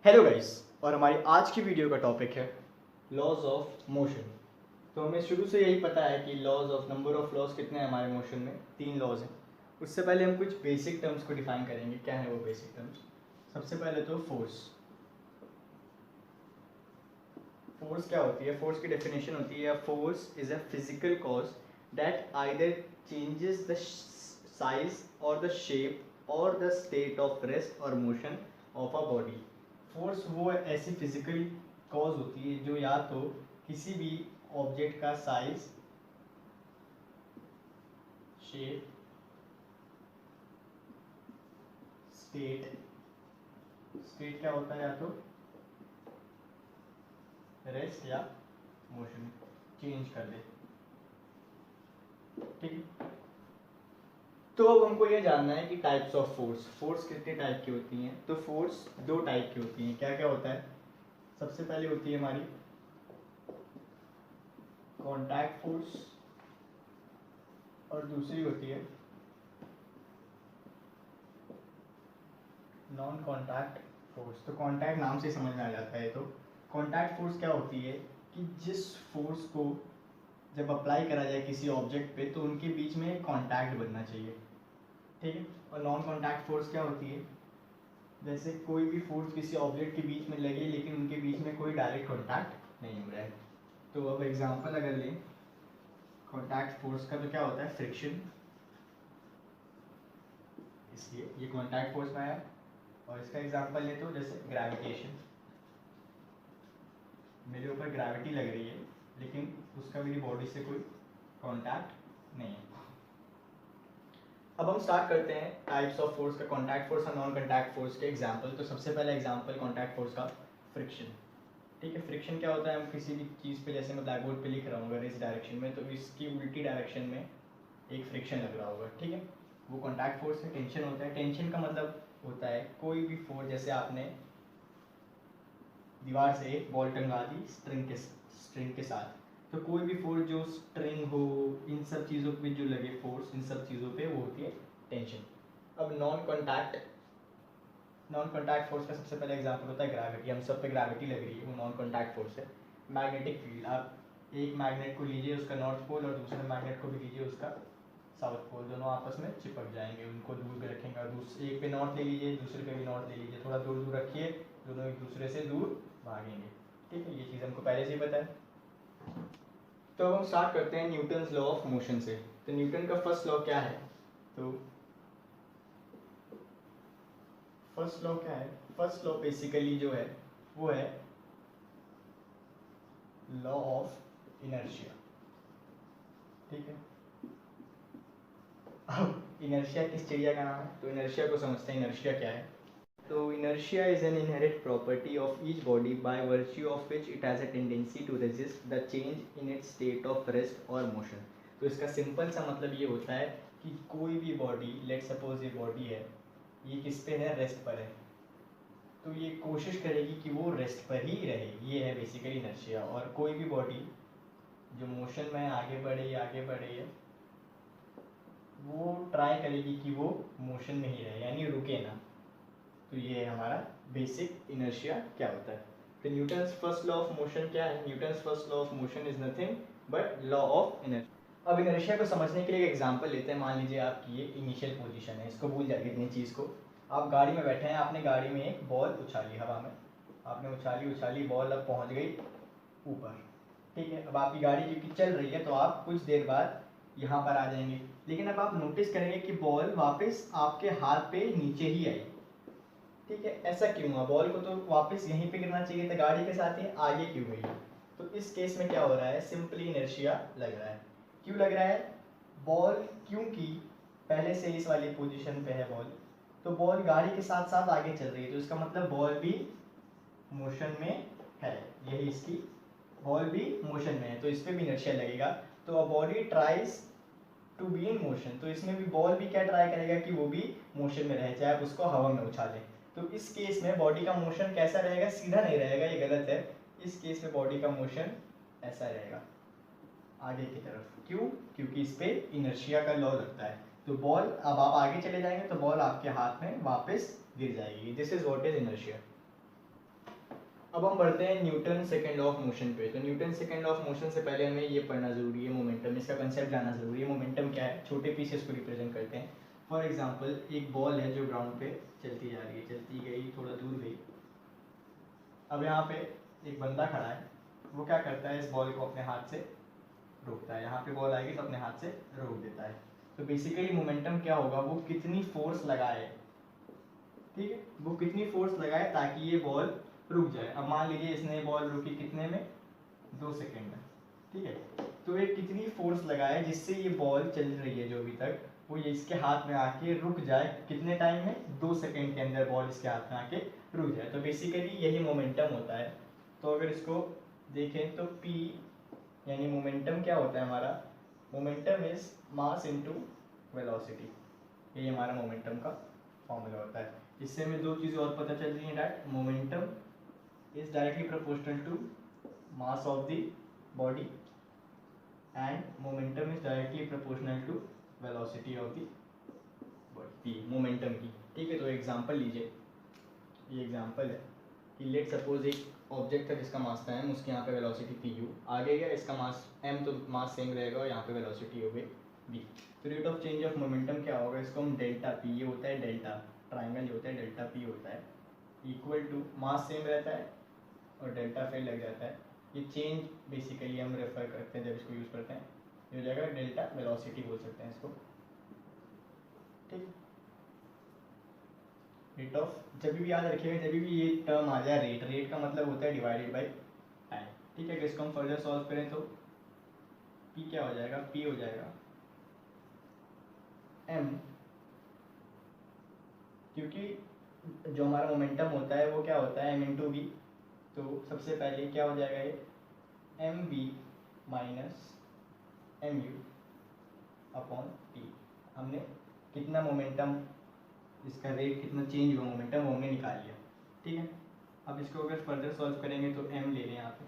Hello guys, और हमारी आज की वीडियो का टॉपिक है लॉज ऑफ मोशन। तो हमें शुरू से यही पता है कि laws of number of laws कितने हैं हमारे मोशन में, 3 लॉज हैं। उससे पहले हम कुछ बेसिक टर्म्स को डिफाइन करेंगे। क्या है वो बेसिक टर्म्स? सबसे पहले तो फोर्स। फोर्स क्या होती है? फोर्स की डेफिनेशन होती है force is a physical cause that either changes the size और द शेप और द स्टेट ऑफ रेस्ट और motion of a body. Force वो ऐसी फिजिकल कॉज होती है जो या तो किसी भी ऑब्जेक्ट का साइज, शेप, स्टेट, स्टेट क्या होता है या तो रेस्ट या मोशन चेंज कर दे। ठीक है, तो अब हमको ये जानना है कि टाइप्स ऑफ फोर्स, फोर्स कितने टाइप की होती हैं। तो फोर्स 2 टाइप की होती हैं। क्या क्या होता है? सबसे पहले होती है हमारी कॉन्टैक्ट फोर्स और दूसरी होती है नॉन कॉन्टैक्ट फोर्स। तो कॉन्टैक्ट नाम से समझ में आ जाता है। तो कॉन्टैक्ट फोर्स क्या होती है कि जिस फोर्स को जब अप्लाई करा जाए किसी ऑब्जेक्ट पे तो उनके बीच में एक कॉन्टैक्ट बनना चाहिए। ठीक है, और नॉन कॉन्टैक्ट फोर्स क्या होती है? जैसे कोई भी फोर्स किसी ऑब्जेक्ट के बीच में लगे लेकिन उनके बीच में कोई डायरेक्ट कॉन्टैक्ट नहीं हो रहा है। तो अब एग्जांपल अगर लें कॉन्टैक्ट फोर्स का, तो क्या होता है? फ्रिक्शन। इसलिए ये कॉन्टैक्ट फोर्स में आया। और इसका एग्जांपल ले तो जैसे ग्रेविटेशन, मेरे ऊपर ग्रेविटी लग रही है लेकिन उसका मेरी बॉडी से कोई कॉन्टैक्ट नहीं है। अब हम स्टार्ट करते हैं टाइप्स ऑफ फोर्स का, कॉन्टैक्ट फोर्स और नॉन कॉन्टैक्ट फोर्स के एग्जांपल। तो सबसे पहला एग्जांपल कॉन्टैक्ट फोर्स का फ्रिक्शन। ठीक है, फ्रिक्शन क्या होता है? हम किसी भी चीज़ पे, जैसे मैं ब्लैक बोर्ड पे लिख रहा हूँ अगर इस डायरेक्शन में, तो इसकी उल्टी डायरेक्शन में एक फ्रिक्शन लग रहा होगा। ठीक है, वो कॉन्टैक्ट फोर्स है। टेंशन होता है। टेंशन का मतलब होता है कोई भी फोर्स, जैसे आपने दीवार से एक बॉल टंगा दी स्ट्रिंग के साथ, तो कोई भी फोर्स जो स्ट्रिंग हो, इन सब चीज़ों पे जो लगे फोर्स, इन सब चीज़ों पे वो होती है टेंशन। अब नॉन कॉन्टैक्ट फोर्स का सबसे पहला एग्जांपल होता है ग्रेविटी। हम सब पे ग्रेविटी लग रही है, वो नॉन कॉन्टैक्ट फोर्स है। मैग्नेटिक फील्ड, आप एक मैग्नेट को लीजिए उसका नॉर्थ पोल और दूसरे मैग्नेट को भी लीजिए उसका साउथ पोल, दोनों आपस में चिपक जाएंगे, उनको दूर भी रखेंगे। और एक पे नॉर्थ ले लीजिए, दूसरे पे भी नॉर्थ ले लीजिए, थोड़ा दूर दूर रखिए, दोनों एक दूसरे से दूर भागेंगे। ठीक है, ये चीज़ हमको पहले से ही पता है। तो अब हम स्टार्ट करते हैं न्यूटन्स लॉ ऑफ मोशन से। तो न्यूटन का फर्स्ट लॉ क्या है? तो फर्स्ट लॉ क्या है? फर्स्ट लॉ बेसिकली जो है वो है लॉ ऑफ इनर्शिया। ठीक है, अब इनर्शिया किस चिड़िया का नाम है? तो इनर्शिया को समझते हैं, इनर्शिया क्या है। तो inertia is an inherent property of each body by virtue of which it has a tendency to resist the change in its state of rest or motion। तो इसका सिंपल सा मतलब ये होता है कि कोई भी बॉडी, लेट सपोज ये बॉडी है, ये किस पे है? रेस्ट पर है, तो ये कोशिश करेगी कि वो रेस्ट पर ही रहे। ये है बेसिकली इनर्शिया। और कोई भी बॉडी जो मोशन में आगे बढ़े वो ट्राई करेगी कि वो मोशन में ही रहे, यानी रुके ना। तो ये है हमारा बेसिक इनर्शिया क्या होता है। तो Newton's first law of motion क्या है? Newton's first law of motion is nothing but law of inertia. अब इनर्शिया को समझने के लिए एक एग्जांपल लेते हैं। मान लीजिए आपकी ये इनिशियल पोजीशन है, इसको भूल जाइए इतनी चीज़ को। आप गाड़ी में बैठे हैं, आपने गाड़ी में एक बॉल उछाली हवा में, आपने उछाली बॉल अब पहुँच गई ऊपर। ठीक है, अब आपकी गाड़ी क्योंकि चल रही है तो आप कुछ देर बाद यहाँ पर आ जाएंगे, लेकिन अब आप नोटिस करेंगे कि बॉल वापस आपके हाथ पे नीचे ही आई। ठीक है, ऐसा क्यों हुआ? बॉल को तो वापस यहीं पे गिरना चाहिए था, गाड़ी के साथ ही आगे क्यों गई? तो इस केस में क्या हो रहा है? सिंपली इनर्शिया लग रहा है। क्यों लग रहा है? बॉल क्योंकि पहले से इस वाली पोजीशन पे है बॉल, तो बॉल गाड़ी के साथ साथ आगे चल रही है, तो इसका मतलब बॉल भी मोशन में है। यही इसकी, बॉल भी मोशन में है तो इस पर भी इनर्शिया लगेगा। तो a body tries to be in motion, तो इसमें भी बॉल भी क्या ट्राई करेगा कि वो भी मोशन में रहे, चाहे आप उसको हवा में उछालें। तो इस केस में बॉडी का मोशन कैसा रहेगा? सीधा नहीं रहेगा, ये गलत है। इस केस में बॉडी का मोशन ऐसा रहेगा, आगे की तरफ। क्यों? क्योंकि इस पे इनर्शिया का लॉ लगता है। तो बॉल, अब आप आगे चले जाएंगे तो बॉल आपके हाथ में वापस गिर जाएगी। This is what is inertia. अब हम बढ़ते हैं Newton second law of motion पे। तो Newton second law of motion से पहले हमें ये पढ़ना जरूरी है, मोमेंटम, इसका कंसेप्ट जानना जरूरी है। मोमेंटम क्या है, छोटे पीसेस को रिप्रेजेंट करते हैं। फॉर एग्जांपल एक बॉल है जो ग्राउंड पे चलती जा रही है, चलती गई, थोड़ा दूर गई। अब यहाँ पे एक बंदा खड़ा है, वो क्या करता है, इस बॉल को अपने हाथ से रोकता है। यहाँ पे बॉल आएगी तो अपने हाथ से रोक देता है। तो बेसिकली मोमेंटम क्या होगा, वो कितनी फोर्स लगाए, ठीक है, वो कितनी फोर्स लगाए ताकि ये बॉल रुक जाए। अब मान लीजिए इसने बॉल रुकी कितने में, 2 सेकेंड में, ठीक है। तो ये कितनी फोर्स लगाए जिससे ये बॉल चल रही है जो अभी तक, वो ये इसके हाथ में आके रुक जाए कितने टाइम में, 2 सेकेंड के अंदर बॉल इसके हाथ में आके रुक जाए। तो बेसिकली यही मोमेंटम होता है। तो अगर इसको देखें तो P यानी मोमेंटम क्या होता है हमारा, momentum is mass into velocity. ये हमारा मोमेंटम का फॉर्मूला होता है। इससे हमें दो चीज़ें और पता चल रही हैं, that momentum is directly proportional to mass of the body and momentum is directly proportional to velocity of the body, momentum की, ठीक है। तो एग्जांपल लीजिए, ये एग्जांपल है कि लेट सपोज एक ऑब्जेक्ट है जिसका मास था m, उसके यहाँ पे वेलोसिटी पी यू आगे गया, इसका मास m, तो मास सेम रहेगा और यहाँ पे वेलोसिटी हो गई v। तो rate of change of momentum क्या होगा, इसको हम डेल्टा p, ये होता है डेल्टा ट्राइंगल, ये होता है डेल्टा p होता है, इक्वल टू मास सेम रहता है और डेल्टा फिर लग जाता है। ये चेंज बेसिकली हम रेफर करते हैं जब इसको यूज़ करते हैं, ये हो जाएगा डेल्टा वेलोसिटी बोल सकते हैं इसको, ठीक। रेट ऑफ, जब भी याद रखिएगा, जब भी ये टर्म आ जाए रेट, रेट का मतलब होता है डिवाइडेड बाई टाइम, ठीक है। अगर इसको हम फर्दर सॉल्व करें तो p क्या हो जाएगा, p हो जाएगा m, क्योंकि जो हमारा मोमेंटम होता है वो क्या होता है m इंटू वी। तो सबसे पहले क्या हो जाएगा ये M V minus M U upon T. हमने कितना मोमेंटम, इसका रेट कितना चेंज हुआ मोमेंटम, वो हमने निकाल लिया, ठीक है। अब इसको अगर फर्दर सॉल्व करेंगे तो m ले लें यहाँ पे,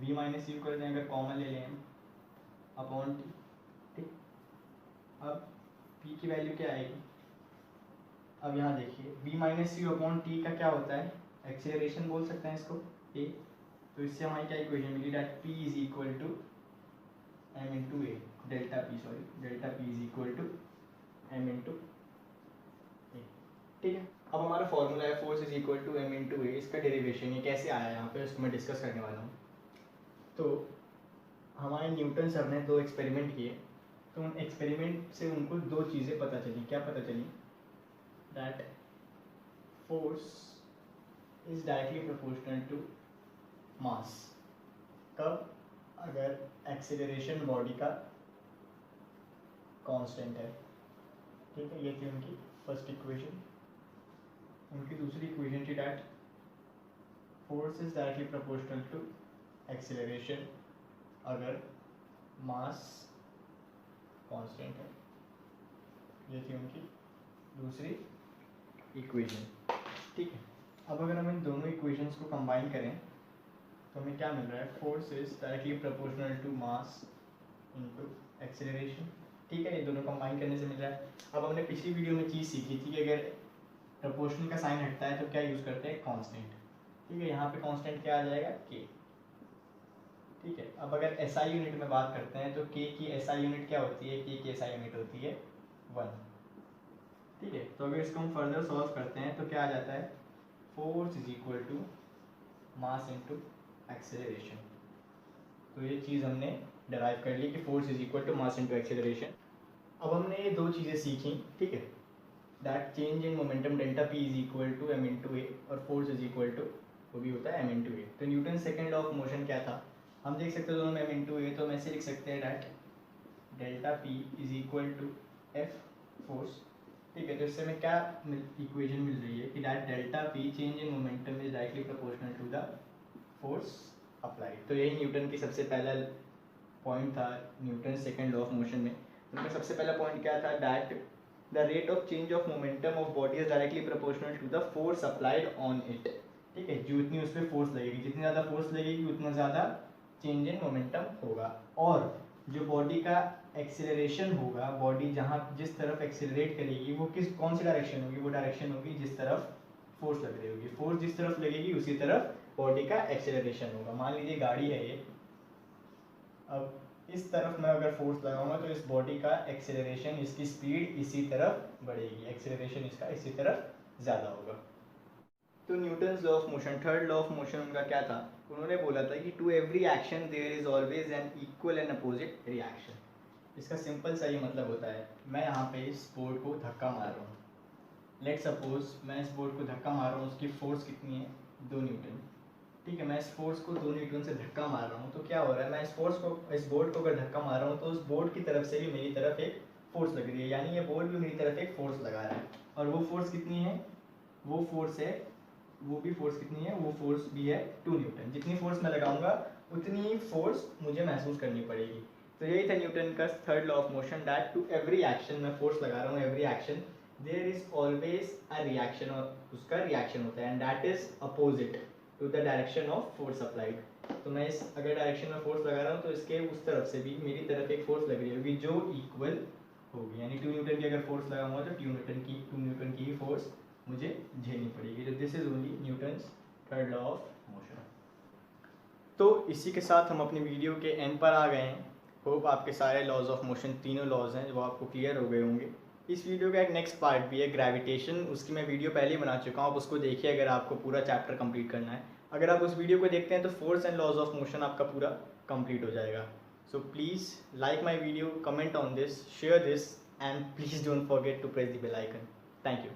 v माइनस यू कर दें, अगर कॉमन ले लें अपॉन टी, ठीक। अब p की वैल्यू क्या आएगी, अब यहाँ देखिए v minus you upon T का क्या होता है, एक्सेलरेशन बोल सकते हैं इसको, a। तो इससे हमारी क्या इक्वेशन मिली, that p is equal to m into a, delta p, sorry delta p is equal to m into a, ठीक है। अब हमारा फॉर्मूला है force is equal to m into a, इसका डेरिवेशन ये कैसे आया यहाँ पे उसको मैं डिस्कस करने वाला हूँ। तो हमारे न्यूटन सर ने 2 एक्सपेरिमेंट किए, तो उन एक्सपेरिमेंट से उनको 2 चीज़ें पता चली। क्या पता चली, that force is directly proportional to mass. कब, अगर एक्सेलरेशन बॉडी का कांस्टेंट है, ठीक है। ये थी उनकी फर्स्ट इक्वेशन। उनकी दूसरी इक्वेशन थी that force is directly proportional to acceleration अगर मास कांस्टेंट है। ये थी उनकी दूसरी इक्वेशन, ठीक है। अब अगर हम इन दोनों इक्वेशंस को कंबाइन करें तो हमें क्या मिल रहा है, force is directly proportional to mass into acceleration, ठीक है। ये दोनों कंबाइन करने से मिल रहा है। अब हमने पिछली वीडियो में चीज़ सीखी थी कि अगर प्रोपोर्शनल का साइन हटता है तो क्या यूज़ करते हैं, कांस्टेंट, ठीक है। यहाँ पे कांस्टेंट क्या आ जाएगा, k, ठीक है। अब अगर SI यूनिट में बात करते हैं तो k की SI यूनिट क्या होती है, k की SI यूनिट होती है 1, ठीक है। तो अगर इसको हम फर्दर सॉल्व करते हैं तो क्या आ जाता है, force is equal to mass into acceleration. तो ये चीज़ हमने डिराइव कर ली कि force is equal to mass into acceleration. अब हमने ये 2 चीज़ें सीखी, ठीक है, that change in momentum delta p is equal to m into a और फोर्स इज इक्वल टू, वो भी होता है m इंटू ए। तो Newton second law of motion क्या था, हम देख सकते हैं दोनों में m इंटू ए, तो हम ऐसे लिख सकते हैं that delta p is equal to f force, ठीक है। तो इससे हमें क्या इक्वेशन मिल रही है कि that delta p change in momentum is directly proportional to the force applied. तो यही न्यूटन की सबसे पहला पॉइंट था Newton second law of motion में। उनका सबसे पहला पॉइंट क्या था, that the rate of change of momentum of body is directly proportional to the force applied on it, ठीक है। जो इतनी उस पर फोर्स लगेगी, जितनी ज़्यादा फोर्स लगेगी उतना ज़्यादा चेंज इन मोमेंटम होगा। और जो बॉडी का एक्सेलरेशन होगा, बॉडी जहाँ जिस तरफ एक्सेलरेट करेगी वो कौन सी डायरेक्शन होगी, वो डायरेक्शन होगी जिस तरफ फोर्स लग रही होगी। फोर्स जिस तरफ लगेगी उसी तरफ बॉडी का एक्सेलरेशन होगा। मान लीजिए गाड़ी है ये, अब इस तरफ मैं अगर फोर्स लगाऊंगा तो इस बॉडी का एक्सेलरेशन, इसकी स्पीड इसी तरफ बढ़ेगी, एक्सेलरेशन इसका इसी तरफ ज़्यादा होगा। तो Newton's law of motion, third law of motion उनका क्या था, उन्होंने बोला था कि to every action there is always an equal and opposite reaction. इसका सिंपल सा ये मतलब होता है, मैं यहाँ पे इस बोर्ड को धक्का मार रहा हूँ, लेट सपोज मैं इस बोर्ड को धक्का मार रहा हूँ, उसकी फोर्स कितनी है 2 न्यूटन, ठीक है। मैं इस फोर्स को 2 न्यूटन से धक्का मार रहा हूँ, तो क्या हो रहा है, मैं इस फोर्स को, इस बोर्ड को अगर धक्का मार रहा हूँ तो उस बोर्ड की तरफ से भी मेरी तरफ एक फोर्स लग रही है, यानी ये बोर्ड भी मेरी तरफ एक फोर्स लगा रहा है। और वो फोर्स कितनी है, वो फोर्स है, वो भी फोर्स कितनी है, वो फोर्स भी है 2 न्यूटन। जितनी फोर्स मैं लगाऊंगा उतनी फोर्स मुझे महसूस करनी पड़ेगी। तो यही था न्यूटन का third law of motion, that to every action, मैं फोर्स लगा रहा हूँ, every action there is always a reaction, और उसका रिएक्शन होता है, and that is opposite to the direction of force applied. तो मैं इस अगर डायरेक्शन में फोर्स लगा रहा हूँ तो इसके उस तरफ से भी मेरी तरफ एक फोर्स लग रही होगी जो इक्वल होगी, यानी 2 न्यूटन की अगर फोर्स लगाऊंगा तो 2 न्यूटन की ही फोर्स मुझे झेलनी पड़ेगी। तो this is only Newton's third law of motion. तो इसी के साथ हम अपनी वीडियो के एंड पर आ गए हैं। होप आपके सारे लॉज ऑफ मोशन, तीनों लॉज हैं, वो आपको क्लियर हो गए होंगे। इस वीडियो का एक नेक्स्ट पार्ट भी है ग्रेविटेशन, उसकी मैं वीडियो पहले ही बना चुका हूँ, आप उसको देखिए अगर आपको पूरा चैप्टर कंप्लीट करना है। अगर आप उस वीडियो को देखते हैं तो force and laws of motion आपका पूरा कंप्लीट हो जाएगा। So please like my video, comment on this, share this, and please don't forget to press the bell icon. Thank you.